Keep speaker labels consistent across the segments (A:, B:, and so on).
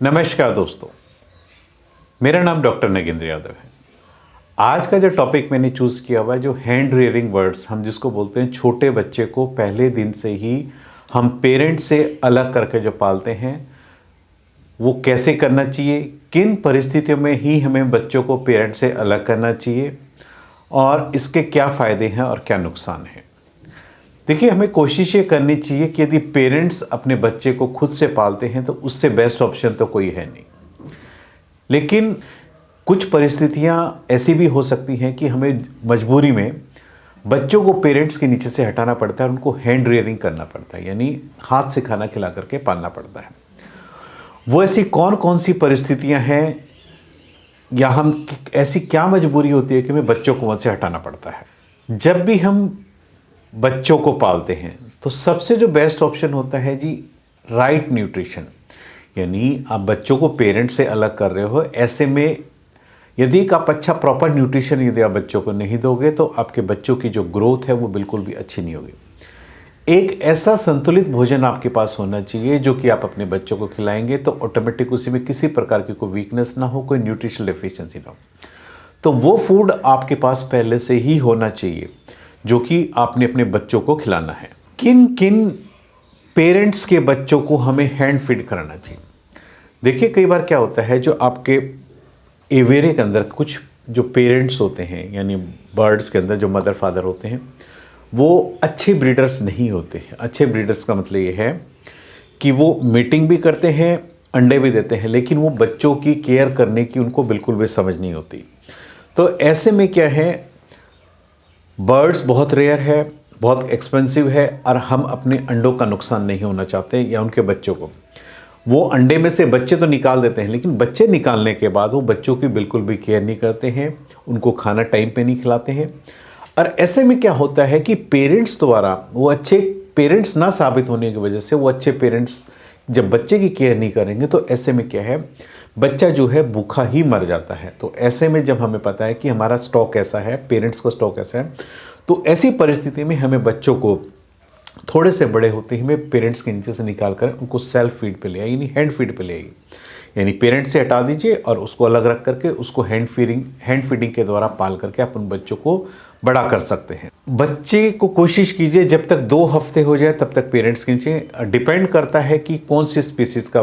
A: नमस्कार दोस्तों, मेरा नाम डॉक्टर नगेंद्र यादव है। आज का जो टॉपिक मैंने चूज़ किया हुआ है, जो हैंड रियरिंग बर्ड्स हम जिसको बोलते हैं, छोटे बच्चे को पहले दिन से ही हम पेरेंट्स से अलग करके जो पालते हैं, वो कैसे करना चाहिए, किन परिस्थितियों में ही हमें बच्चों को पेरेंट्स से अलग करना चाहिए और इसके क्या फ़ायदे हैं और क्या नुकसान हैं। देखिए, हमें कोशिश ये करनी चाहिए कि यदि पेरेंट्स अपने बच्चे को खुद से पालते हैं तो उससे बेस्ट ऑप्शन तो कोई है नहीं। लेकिन कुछ परिस्थितियां ऐसी भी हो सकती हैं कि हमें मजबूरी में बच्चों को पेरेंट्स के नीचे से हटाना पड़ता है और उनको हैंड रियरिंग करना पड़ता है, यानी हाथ से खाना खिला करके पालना पड़ता है। वो ऐसी कौन कौन सी परिस्थितियां हैं या हम ऐसी क्या मजबूरी होती है कि हमें बच्चों को वहाँ से हटाना पड़ता है। जब भी हम बच्चों को पालते हैं तो सबसे जो बेस्ट ऑप्शन होता है जी, राइट न्यूट्रिशन। यानी आप बच्चों को पेरेंट्स से अलग कर रहे हो, ऐसे में यदि आप अच्छा प्रॉपर न्यूट्रिशन यदि आप बच्चों को नहीं दोगे तो आपके बच्चों की जो ग्रोथ है वो बिल्कुल भी अच्छी नहीं होगी। एक ऐसा संतुलित भोजन आपके पास होना चाहिए जो कि आप अपने बच्चों को खिलाएंगे तो ऑटोमेटिक उसी में किसी प्रकार की कोई वीकनेस ना हो, कोई न्यूट्रिशनल डेफिशिएंसी ना हो। तो वो फूड आपके पास पहले से ही होना चाहिए जो कि आपने अपने बच्चों को खिलाना है। किन किन पेरेंट्स के बच्चों को हमें हैंड फीड कराना चाहिए। देखिए, कई बार क्या होता है, जो आपके एवेरे के अंदर कुछ जो पेरेंट्स होते हैं, यानी बर्ड्स के अंदर जो मदर फादर होते हैं, वो अच्छे ब्रीडर्स नहीं होते हैं। अच्छे ब्रीडर्स का मतलब ये है कि वो मीटिंग भी करते हैं, अंडे भी देते हैं, लेकिन वो बच्चों की केयर करने की उनको बिल्कुल भी समझ नहीं होती। तो ऐसे में क्या है, बर्ड्स बहुत रेयर है, बहुत एक्सपेंसिव है और हम अपने अंडों का नुकसान नहीं होना चाहते या उनके बच्चों को। वो अंडे में से बच्चे तो निकाल देते हैं, लेकिन बच्चे निकालने के बाद वो बच्चों की बिल्कुल भी केयर नहीं करते हैं, उनको खाना टाइम पे नहीं खिलाते हैं। और ऐसे में क्या होता है कि पेरेंट्स द्वारा वो अच्छे पेरेंट्स ना साबित होने की वजह से वो अच्छे पेरेंट्स जब बच्चे की केयर नहीं करेंगे तो ऐसे में क्या है, बच्चा जो है भूखा ही मर जाता है। तो ऐसे में जब हमें पता है कि हमारा स्टॉक ऐसा है, पेरेंट्स का स्टॉक ऐसा है, तो ऐसी परिस्थिति में हमें बच्चों को थोड़े से बड़े होते ही हमें पेरेंट्स के नीचे से निकाल कर उनको सेल्फ फीड पे ले आइए, यानी हैंड फीड पे ले आइए। यानी पेरेंट्स से हटा दीजिए और उसको अलग रख करके उसको हैंड फीडिंग के द्वारा पाल करके आप उन बच्चों को बड़ा कर सकते हैं। बच्चे को कोशिश कीजिए जब तक 2 हफ्ते हो जाए तब तक पेरेंट्स के नीचे, डिपेंड करता है कि कौन सी स्पीसीज़ का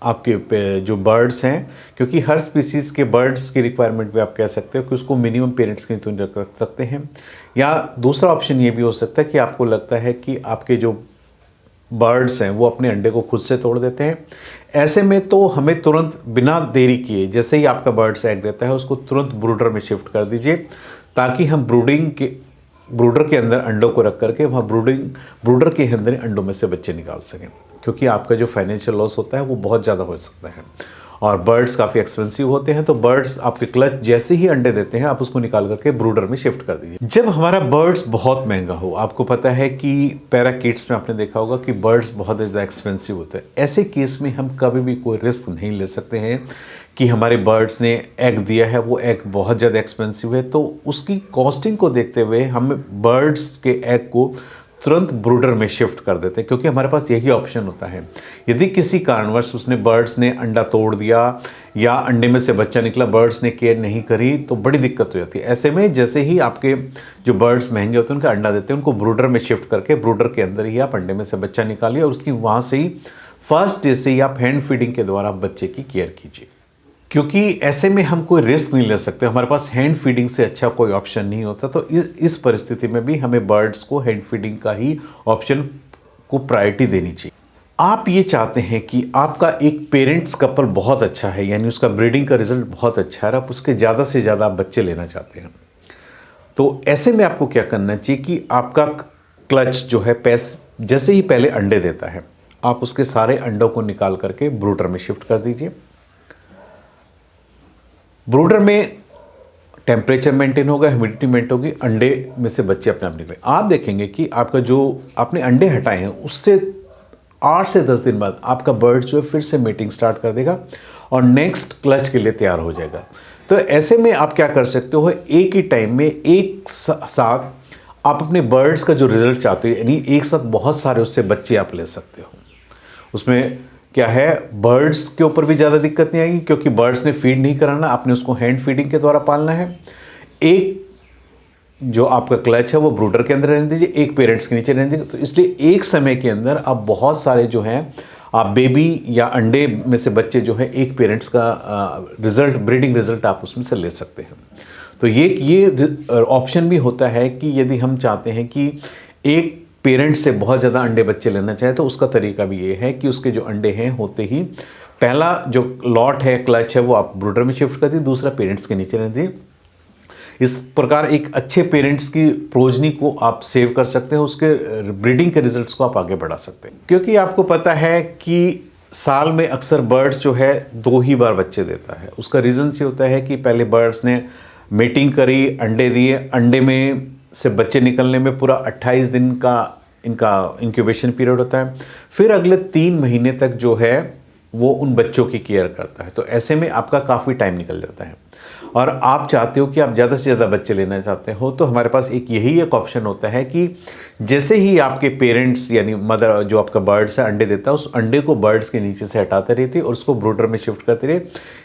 A: आपके जो बर्ड्स हैं, क्योंकि हर स्पीसीज़ के बर्ड्स की रिक्वायरमेंट भी आप कह सकते हो कि उसको मिनिमम पेरेंट्स के नीचे रख सकते हैं। या दूसरा ऑप्शन ये भी हो सकता है कि आपको लगता है कि आपके जो बर्ड्स हैं वो अपने अंडे को खुद से तोड़ देते हैं। ऐसे में तो हमें तुरंत बिना देरी किए, जैसे ही आपका बर्ड्स एग देता है उसको तुरंत ब्रूडर में शिफ्ट कर दीजिए, ताकि हम ब्रूडर के अंदर अंडों को रख करके वहाँ ब्रूडर के अंदर अंडों में से बच्चे निकाल सकें। क्योंकि आपका जो फाइनेंशियल लॉस होता है वो बहुत ज़्यादा हो सकता है और बर्ड्स काफ़ी एक्सपेंसिव होते हैं। तो बर्ड्स आपके क्लच जैसे ही अंडे देते हैं आप उसको निकाल करके ब्रूडर में शिफ्ट कर दीजिए। जब हमारा बर्ड्स बहुत महंगा हो, आपको पता है कि पैराकीट्स में आपने देखा होगा कि बर्ड्स बहुत ज़्यादा एक्सपेंसिव होते हैं, ऐसे केस में हम कभी भी कोई रिस्क नहीं ले सकते हैं कि हमारे बर्ड्स ने एग दिया है, वो एग बहुत ज़्यादा एक्सपेंसिव है, तो उसकी कॉस्टिंग को देखते हुए हम बर्ड्स के एग को तुरंत ब्रूडर में शिफ्ट कर देते हैं, क्योंकि हमारे पास यही ऑप्शन होता है। यदि किसी कारणवश बर्ड्स ने अंडा तोड़ दिया या अंडे में से बच्चा निकला, बर्ड्स ने केयर नहीं करी, तो बड़ी दिक्कत हो जाती है। ऐसे में जैसे ही आपके जो बर्ड्स महंगे होते हैं उनका अंडा देते हैं, उनको ब्रूडर में शिफ्ट करके ब्रूडर के अंदर ही आप अंडे में से बच्चा निकालिए और उसकी वहाँ से ही फर्स्ट डे से ही आप हैंड फीडिंग के द्वारा बच्चे की केयर कीजिए। क्योंकि ऐसे में हम कोई रिस्क नहीं ले सकते, हमारे पास हैंड फीडिंग से अच्छा कोई ऑप्शन नहीं होता। तो इस परिस्थिति में भी हमें बर्ड्स को हैंड फीडिंग का ही ऑप्शन को प्रायोरिटी देनी चाहिए। आप ये चाहते हैं कि आपका एक पेरेंट्स कपल बहुत अच्छा है, यानी उसका ब्रीडिंग का रिजल्ट बहुत अच्छा है, आप उसके ज़्यादा से ज़्यादा बच्चे लेना चाहते हैं, तो ऐसे में आपको क्या करना चाहिए कि आपका क्लच जो है जैसे ही पहले अंडे देता है, आप उसके सारे अंडों को निकाल करके ब्रूडर में शिफ्ट कर दीजिए। ब्रूडर में टेम्परेचर मेंटेन होगा, ह्यूमिडिटी मेंटेन होगी, अंडे में से बच्चे अपने आप निकले। आप देखेंगे कि आपका जो आपने अंडे हटाए हैं उससे 8 से 10 दिन बाद आपका बर्ड जो है फिर से मीटिंग स्टार्ट कर देगा और नेक्स्ट क्लच के लिए तैयार हो जाएगा। तो ऐसे में आप क्या कर सकते हो, एक ही टाइम में एक साथ आप अपने बर्ड्स का जो रिजल्ट चाहते हो, यानी एक साथ बहुत सारे उससे बच्चे आप ले सकते हो। उसमें क्या है, बर्ड्स के ऊपर भी ज़्यादा दिक्कत नहीं आएगी, क्योंकि बर्ड्स ने फीड नहीं कराना, आपने उसको हैंड फीडिंग के द्वारा पालना है। एक जो आपका क्लच है वो ब्रूडर के अंदर रहने दीजिए, एक पेरेंट्स के नीचे रहने दीजिए। तो इसलिए एक समय के अंदर आप बहुत सारे जो हैं आप बेबी या अंडे में से बच्चे जो है एक पेरेंट्स का रिजल्ट, ब्रीडिंग रिजल्ट आप उसमें से ले सकते हैं। तो ये ऑप्शन भी होता है कि यदि हम चाहते हैं कि एक पेरेंट से बहुत ज़्यादा अंडे बच्चे लेना चाहे, तो उसका तरीका भी ये है कि उसके जो अंडे हैं होते ही पहला जो लॉट है, क्लच है, वो आप ब्रूडर में शिफ्ट कर दिए, दूसरा पेरेंट्स के नीचे रह दिए। इस प्रकार एक अच्छे पेरेंट्स की प्रोजनी को आप सेव कर सकते हैं, उसके ब्रीडिंग के रिजल्ट्स को आप आगे बढ़ा सकते हैं। क्योंकि आपको पता है कि साल में अक्सर बर्ड्स जो है 2 ही बार बच्चे देता है। उसका रीज़न ये होता है कि पहले बर्ड्स ने मेटिंग करी, अंडे दिए, अंडे में से बच्चे निकलने में पूरा 28 दिन का इनका इंक्यूबेशन पीरियड होता है। फिर अगले 3 महीने तक जो है वो उन बच्चों की केयर करता है। तो ऐसे में आपका काफ़ी टाइम निकल जाता है और आप चाहते हो कि आप ज़्यादा से ज़्यादा बच्चे लेना चाहते हो, तो हमारे पास यही एक ऑप्शन होता है कि जैसे ही आपके पेरेंट्स यानी मदर जो आपका बर्ड्स है अंडे देता है, उस अंडे को बर्ड्स के नीचे से हटाते रहते और उसको ब्रूडर में शिफ्ट करते रहे।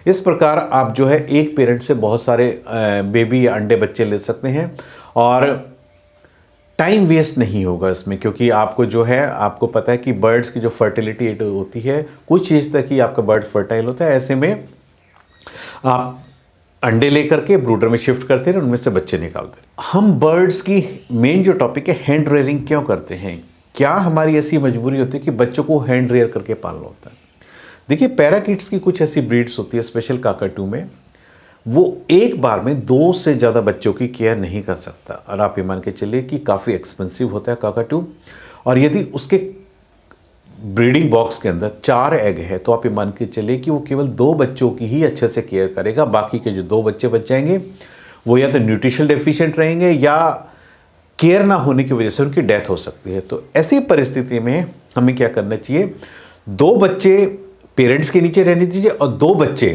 A: इस प्रकार आप जो है एक पेरेंट से बहुत सारे बेबी या अंडे बच्चे ले सकते हैं और टाइम वेस्ट नहीं होगा इसमें, क्योंकि आपको जो है आपको पता है कि बर्ड्स की जो फर्टिलिटी होती है कुछ चीज़ तक ही आपका बर्ड फर्टाइल होता है। ऐसे में आप अंडे लेकर के ब्रूडर में शिफ्ट करते हैं, उनमें से बच्चे निकालते हैं। हम बर्ड्स की मेन जो टॉपिक है हैंड रेयरिंग क्यों करते हैं, क्या हमारी ऐसी मजबूरी होती है कि बच्चों को हैंड रेयर करके पालना होता है। देखिए, पैराकिट्स की कुछ ऐसी ब्रीड्स होती है, स्पेशल काकाटू में, वो एक बार में 2 से ज़्यादा बच्चों की केयर नहीं कर सकता और आप ये मान के चलिए कि काफ़ी एक्सपेंसिव होता है काकाटू। और यदि उसके ब्रीडिंग बॉक्स के अंदर 4 एग है तो आप ये मान के चलिए कि वो केवल 2 बच्चों की ही अच्छे से केयर करेगा, बाकी के जो 2 बच्चे बच जाएंगे वो या तो न्यूट्रिशनल डेफिशिएंट रहेंगे या केयर ना होने की वजह से उनकी डेथ हो सकती है। तो ऐसी परिस्थिति में हमें क्या करना चाहिए, 2 बच्चे पेरेंट्स के नीचे रहने दीजिए और 2 बच्चे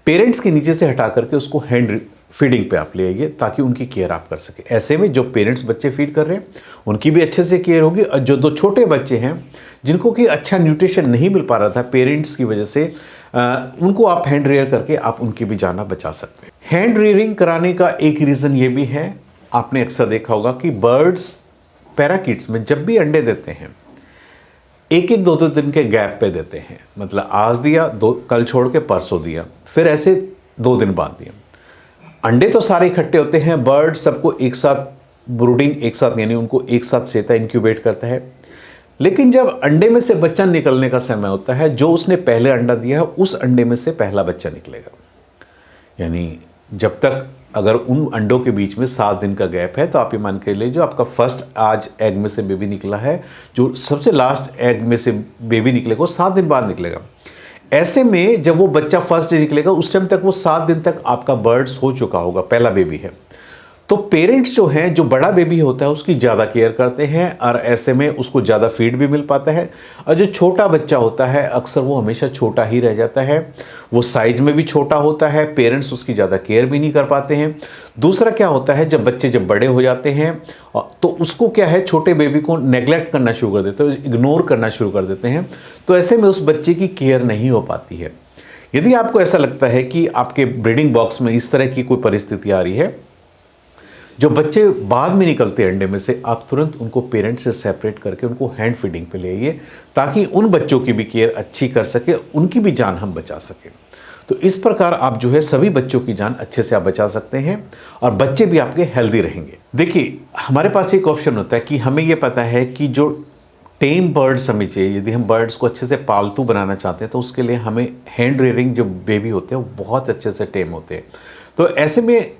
A: पेरेंट्स के नीचे से हटा करके उसको हैंड फीडिंग पे आप ले आइए ताकि उनकी केयर आप कर सके। ऐसे में जो पेरेंट्स बच्चे फीड कर रहे हैं उनकी भी अच्छे से केयर होगी और जो 2 छोटे बच्चे हैं जिनको कि अच्छा न्यूट्रिशन नहीं मिल पा रहा था पेरेंट्स की वजह से, उनको आप हैंड रेयर करके आप उनकी भी जान बचा सकते हैं। हैंड रेयरिंग कराने का एक रीज़न ये भी है, आपने अक्सर देखा होगा कि बर्ड्स पैराकिट्स में जब भी अंडे देते हैं 1-1, 2-2 दिन के गैप पे देते हैं। मतलब आज दिया, कल छोड़ के परसों दिया, फिर ऐसे 2 दिन बाद दिया। अंडे तो सारे इकट्ठे होते हैं, बर्ड सबको एक साथ ब्रूडिंग एक साथ यानी उनको एक साथ सेता इंक्यूबेट करता है। लेकिन जब अंडे में से बच्चा निकलने का समय होता है, जो उसने पहले अंडा दिया है उस अंडे में से पहला बच्चा निकलेगा। यानी जब तक अगर उन अंडों के बीच में 7 दिन का गैप है तो आप ये मान के लिए जो आपका फर्स्ट आज एग में से बेबी निकला है, जो सबसे लास्ट एग में से बेबी निकलेगा वो 7 दिन बाद निकलेगा। ऐसे में जब वो बच्चा फर्स्ट डे निकलेगा उस टाइम तक वो 7 दिन तक आपका बर्ड्स हो चुका होगा, पहला बेबी है। तो पेरेंट्स जो हैं, जो बड़ा बेबी होता है उसकी ज़्यादा केयर करते हैं और ऐसे में उसको ज़्यादा फीड भी मिल पाता है। और जो छोटा बच्चा होता है अक्सर वो हमेशा छोटा ही रह जाता है, वो साइज में भी छोटा होता है, पेरेंट्स उसकी ज़्यादा केयर भी नहीं कर पाते हैं। दूसरा क्या होता है, जब बच्चे जब बड़े हो जाते हैं तो उसको क्या है, छोटे बेबी को नेग्लेक्ट करना शुरू कर देते हैं, इग्नोर करना शुरू कर देते हैं। तो ऐसे में उस बच्चे की केयर नहीं हो पाती है। यदि आपको ऐसा लगता है कि आपके ब्रीडिंग बॉक्स में इस तरह की कोई परिस्थिति आ रही है, जो बच्चे बाद में निकलते हैं अंडे में से, आप तुरंत उनको पेरेंट से सेपरेट करके उनको हैंड फीडिंग पे ले आइए ताकि उन बच्चों की भी केयर अच्छी कर सके, उनकी भी जान हम बचा सकें। तो इस प्रकार आप जो है सभी बच्चों की जान अच्छे से आप बचा सकते हैं और बच्चे भी आपके हेल्दी रहेंगे। देखिए, हमारे पास एक ऑप्शन होता है कि हमें ये पता है कि जो टेम बर्ड्स हमें चाहिए, यदि हम बर्ड्स को अच्छे से पालतू बनाना चाहते हैं तो उसके लिए हमें हैंड रेयरिंग जो बेबी होते हैं वो बहुत अच्छे से टेम होते हैं। तो ऐसे में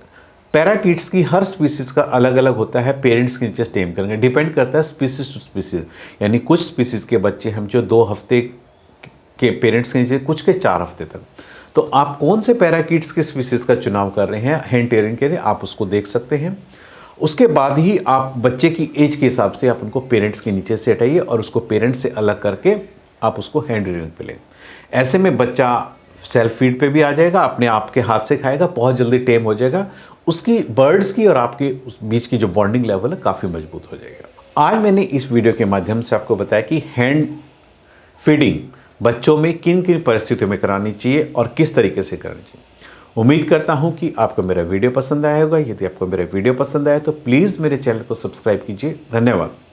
A: पैराकिट्स की हर स्पीसीज का अलग अलग होता है, पेरेंट्स के नीचे टेम करेंगे, डिपेंड करता है स्पीसीज टू स्पीसीज। यानी कुछ स्पीसीज के बच्चे हम जो 2 हफ्ते के पेरेंट्स के नीचे, कुछ के 4 हफ्ते तक। तो आप कौन से पैराकिट्स के स्पीसीज का चुनाव कर रहे हैं हैंड रेयरिंग के लिए, आप उसको देख सकते हैं। उसके बाद ही आप बच्चे की एज के हिसाब से आप उनको पेरेंट्स के नीचे से हटाइए और उसको पेरेंट्स से अलग करके आप उसको हैंड रेयरिंग पे लें। ऐसे में बच्चा सेल्फ फीड पे भी आ जाएगा, अपने आप के हाथ से खाएगा, बहुत जल्दी टेम हो जाएगा, उसकी बर्ड्स की और आपके उस बीच की जो बॉन्डिंग लेवल है काफ़ी मजबूत हो जाएगा। आज मैंने इस वीडियो के माध्यम से आपको बताया कि हैंड फीडिंग बच्चों में किन किन परिस्थितियों में करानी चाहिए और किस तरीके से करनी चाहिए। उम्मीद करता हूं कि आपको मेरा वीडियो पसंद आया होगा। यदि आपको मेरा वीडियो पसंद आया तो प्लीज़ मेरे चैनल को सब्सक्राइब कीजिए। धन्यवाद।